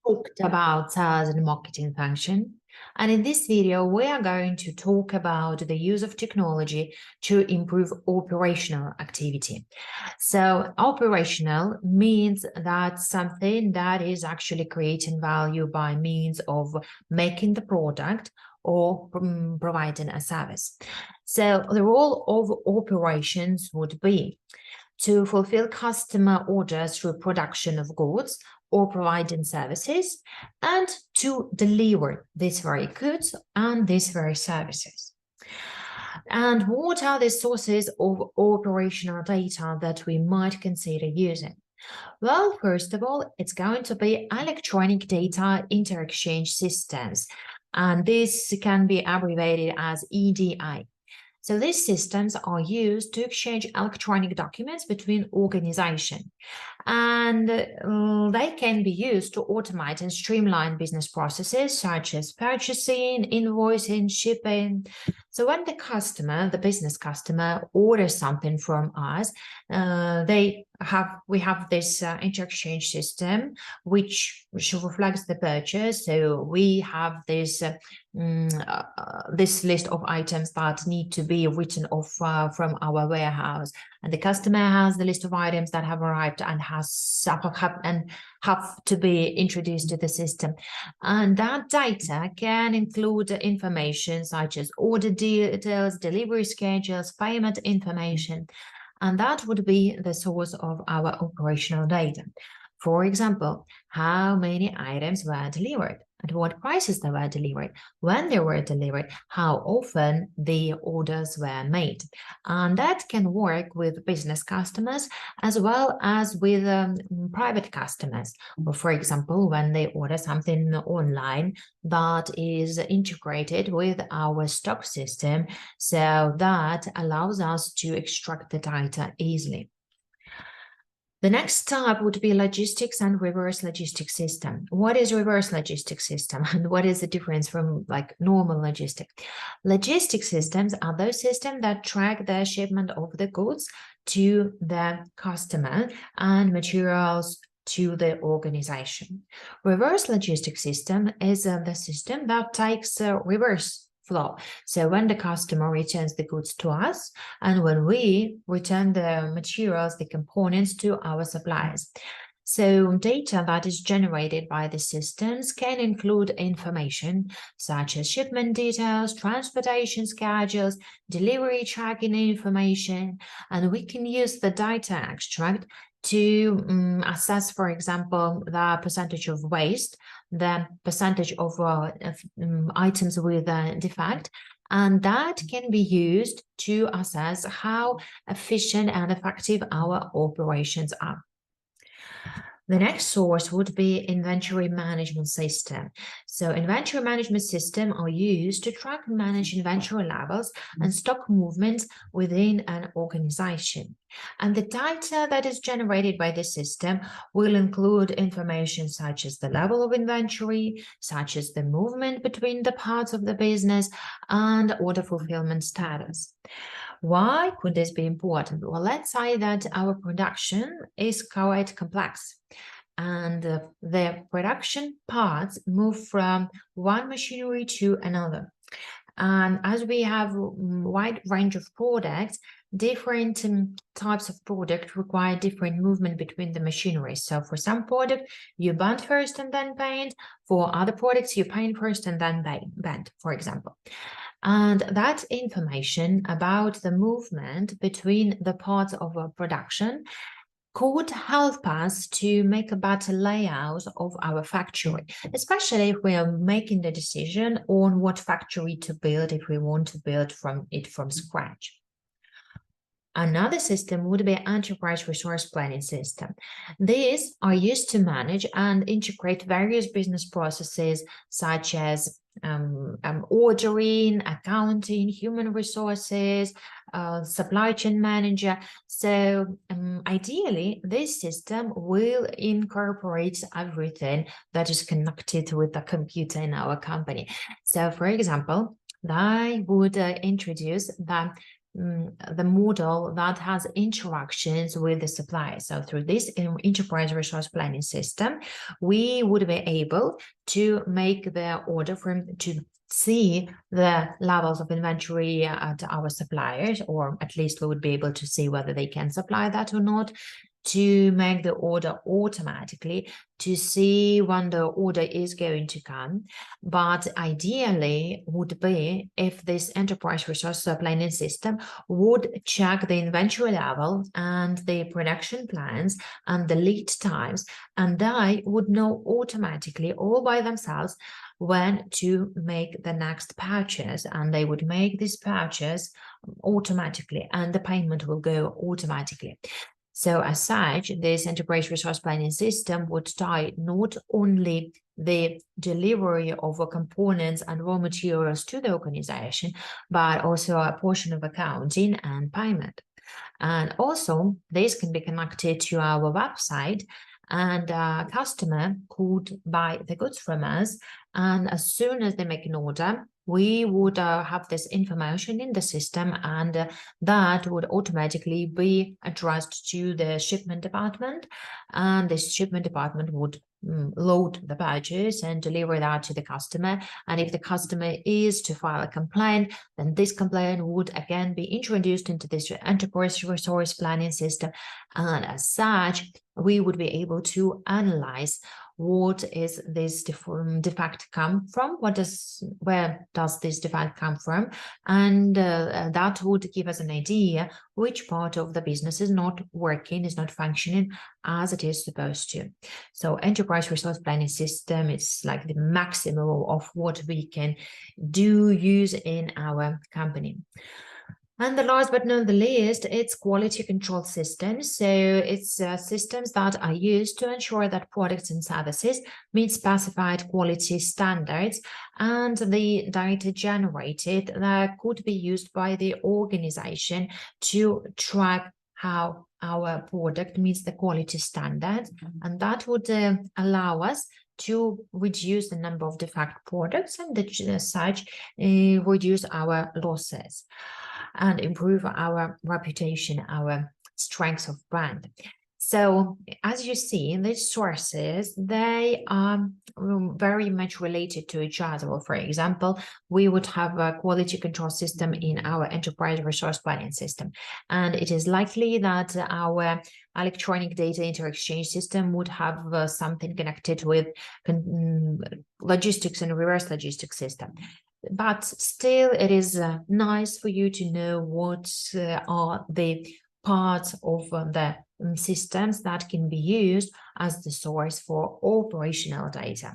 talked about sales and marketing function. And in this video, we are going to talk about the use of technology to improve operational activity. So operational means that something that is actually creating value by means of making the product or providing a service. So the role of operations would be to fulfill customer orders through production of goods or providing services, and to deliver these very goods and these very services. And what are the sources of operational data that we might consider using? Well, first of all, it's going to be electronic data interchange systems, and this can be abbreviated as EDI. So these systems are used to exchange electronic documents between organizations, and they can be used to automate and streamline business processes such as purchasing, invoicing, shipping. So when the business customer orders something from us, we have this interchange system which reflects the purchase. So we have this list of items that need to be written off from our warehouse, and the customer has the list of items that have arrived and have to be introduced to the system. And that data can include information such as order details, delivery schedules, payment information, and that would be the source of our operational data. For example, how many items were delivered, at what prices they were delivered, when they were delivered, how often the orders were made. And that can work with business customers as well as with private customers. Well, for example, when they order something online that is integrated with our stock system, so that allows us to extract the data easily. The next type would be logistics and reverse logistics system. What is reverse logistics system, and what is the difference from like normal logistics? Logistics systems are those systems that track the shipment of the goods to the customer and materials to the organization. Reverse logistics system is the system that takes reverse flow. So when the customer returns the goods to us, and when we return the materials, the components to our suppliers. So data that is generated by the systems can include information such as shipment details, transportation schedules, delivery tracking information, and we can use the data extract to assess, for example, the percentage of waste, the percentage of items with a defect, and that can be used to assess how efficient and effective our operations are. The next source would be inventory management system. So inventory management system are used to track and manage inventory levels and stock movements within an organization. And the data that is generated by the system will include information such as the level of inventory, such as the movement between the parts of the business, and order fulfillment status. Why could this be important? Well, let's say that our production is quite complex, and the production parts move from one machinery to another. And as we have a wide range of products, different types of product require different movement between the machinery. So for some product, you band first and then paint. For other products, you paint first and then band, for example. And that information about the movement between the parts of a production could help us to make a better layout of our factory, especially if we are making the decision on what factory to build if we want to build from scratch. Another system would be enterprise resource planning system. These are used to manage and integrate various business processes such as ordering, accounting, human resources, supply chain manager. So ideally, this system will incorporate everything that is connected with the computer in our company. So for example, I would introduce the the model that has interactions with the supplier. So through this enterprise resource planning system, we would be able to make the order to see the levels of inventory at our suppliers, or at least we would be able to see whether they can supply that or not, to make the order automatically, to see when the order is going to come. But ideally would be if this enterprise resource planning system would check the inventory level and the production plans and the lead times, and they would know automatically all by themselves when to make the next purchase, and they would make this purchase automatically and the payment will go automatically. So as such, this enterprise resource planning system would tie not only the delivery of components and raw materials to the organization, but also a portion of accounting and payment. And also, this can be connected to our website, and a customer could buy the goods from us. And as soon as they make an order, we would have this information in the system, and that would automatically be addressed to the shipment department. And this shipment department would load the purchase and deliver that to the customer. And if the customer is to file a complaint, then this complaint would again be introduced into this enterprise resource planning system. And as such, we would be able to analyze what is this defect come from, where does this defect come from, and that would give us an idea which part of the business is not working, is not functioning as it is supposed to. So enterprise resource planning system is like the maximum of what we can use in our company. And the last but not the least, it's quality control systems. So it's systems that are used to ensure that products and services meet specified quality standards, and the data generated that could be used by the organization to track how our product meets the quality standards. And that would allow us to reduce the number of defect products, and as such reduce our losses and improve our reputation, our strength of brand. So as you see, these sources, they are very much related to each other. Well, for example, we would have a quality control system in our enterprise resource planning system, and it is likely that our electronic data interexchange system would have something connected with logistics and reverse logistics system. But still, it is nice for you to know what are the parts of the systems that can be used as the source for operational data.